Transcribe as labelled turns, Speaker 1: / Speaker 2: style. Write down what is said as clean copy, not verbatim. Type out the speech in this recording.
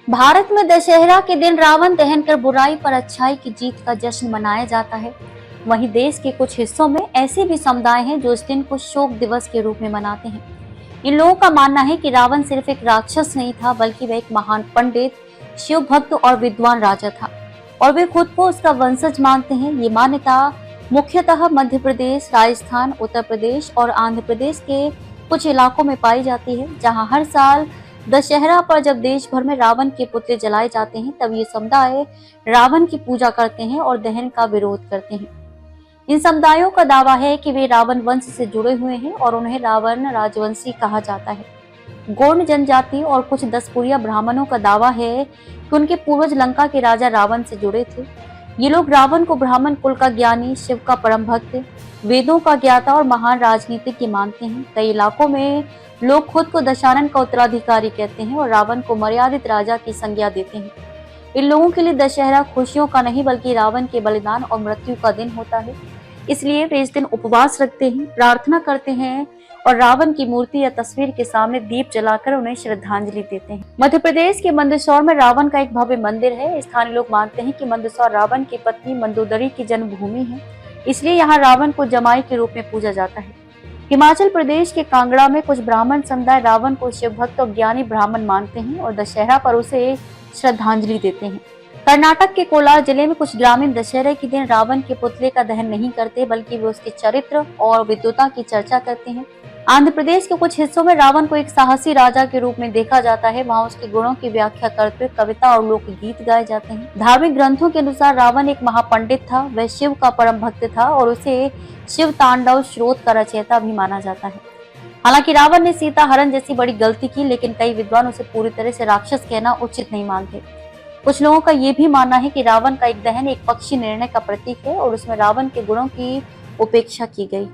Speaker 1: भारत में दशहरा के दिन रावण दहन कर बुराई पर अच्छाई की जीत का जश्न मनाया जाता है। वहीं देश के कुछ हिस्सों में ऐसे भी समुदाय हैं जो इस दिन को शोक दिवस के रूप में मनाते हैं। इन लोगों का मानना है कि रावण सिर्फ एक राक्षस नहीं था, बल्कि वह एक महान पंडित, शिव भक्त और विद्वान राजा था और वे खुद को उसका वंशज मानते हैं। ये मान्यता मुख्यतः मध्य प्रदेश, राजस्थान, उत्तर प्रदेश और आंध्र प्रदेश के कुछ इलाकों में पाई जाती है, जहां हर साल दशहरा पर जब देश भर में रावण के पुतले जलाए जाते हैं, तब ये समुदाय रावण की पूजा करते हैं और दहन का विरोध करते हैं। इन समुदायों का दावा है कि वे रावण वंश से जुड़े हुए हैं और उन्हें रावण राजवंशी कहा जाता है। गौंड जनजाति और कुछ दसपुरिया ब्राह्मणों का दावा है कि उनके पूर्वज लंका के राजा रावण से जुड़े थे। ये लोग रावण को ब्राह्मण कुल का ज्ञानी, शिव का परम भक्त, वेदों का ज्ञाता और महान राजनीतिज्ञ मानते हैं। कई इलाकों में लोग खुद को दशानन का उत्तराधिकारी कहते हैं और रावण को मर्यादित राजा की संज्ञा देते हैं। इन लोगों के लिए दशहरा खुशियों का नहीं, बल्कि रावण के बलिदान और मृत्यु का दिन होता है। इसलिए वे इस दिन उपवास रखते हैं, प्रार्थना करते हैं और रावण की मूर्ति या तस्वीर के सामने दीप जलाकर उन्हें श्रद्धांजलि देते हैं। मध्य प्रदेश के मंदसौर में रावण का एक भव्य मंदिर है। स्थानीय लोग मानते हैं कि मंदसौर रावण की पत्नी मंदोदरी की जन्मभूमि है, इसलिए यहाँ रावण को जमाई के रूप में पूजा जाता है। हिमाचल प्रदेश के कांगड़ा में कुछ ब्राह्मण समुदाय रावण को शिव भक्त और ज्ञानी ब्राह्मण मानते हैं और दशहरा पर उसे श्रद्धांजलि देते हैं। कर्नाटक के कोलार जिले में कुछ ग्रामीण दशहरे के दिन रावण के पुतले का दहन नहीं करते, बल्कि वे उसके चरित्र और विद्वता की चर्चा करते हैं। आंध्र प्रदेश के कुछ हिस्सों में रावण को एक साहसी राजा के रूप में देखा जाता है। वहाँ उसके गुणों की व्याख्या करते हुए कविता और लोकगीत गाए जाते हैं। धार्मिक ग्रंथों के अनुसार रावण एक महापंडित था, वह शिव का परम भक्त था और उसे शिव तांडव स्रोत का रचयिता भी माना जाता है। हालांकि रावण ने सीता हरण जैसी बड़ी गलती की, लेकिन कई विद्वान उसे पूरी तरह से राक्षस कहना उचित नहीं मानते। कुछ लोगों का ये भी मानना है कि रावण का एक दहन एक पक्षी निर्णय का प्रतीक है और उसमें रावण के गुणों की उपेक्षा की गई है।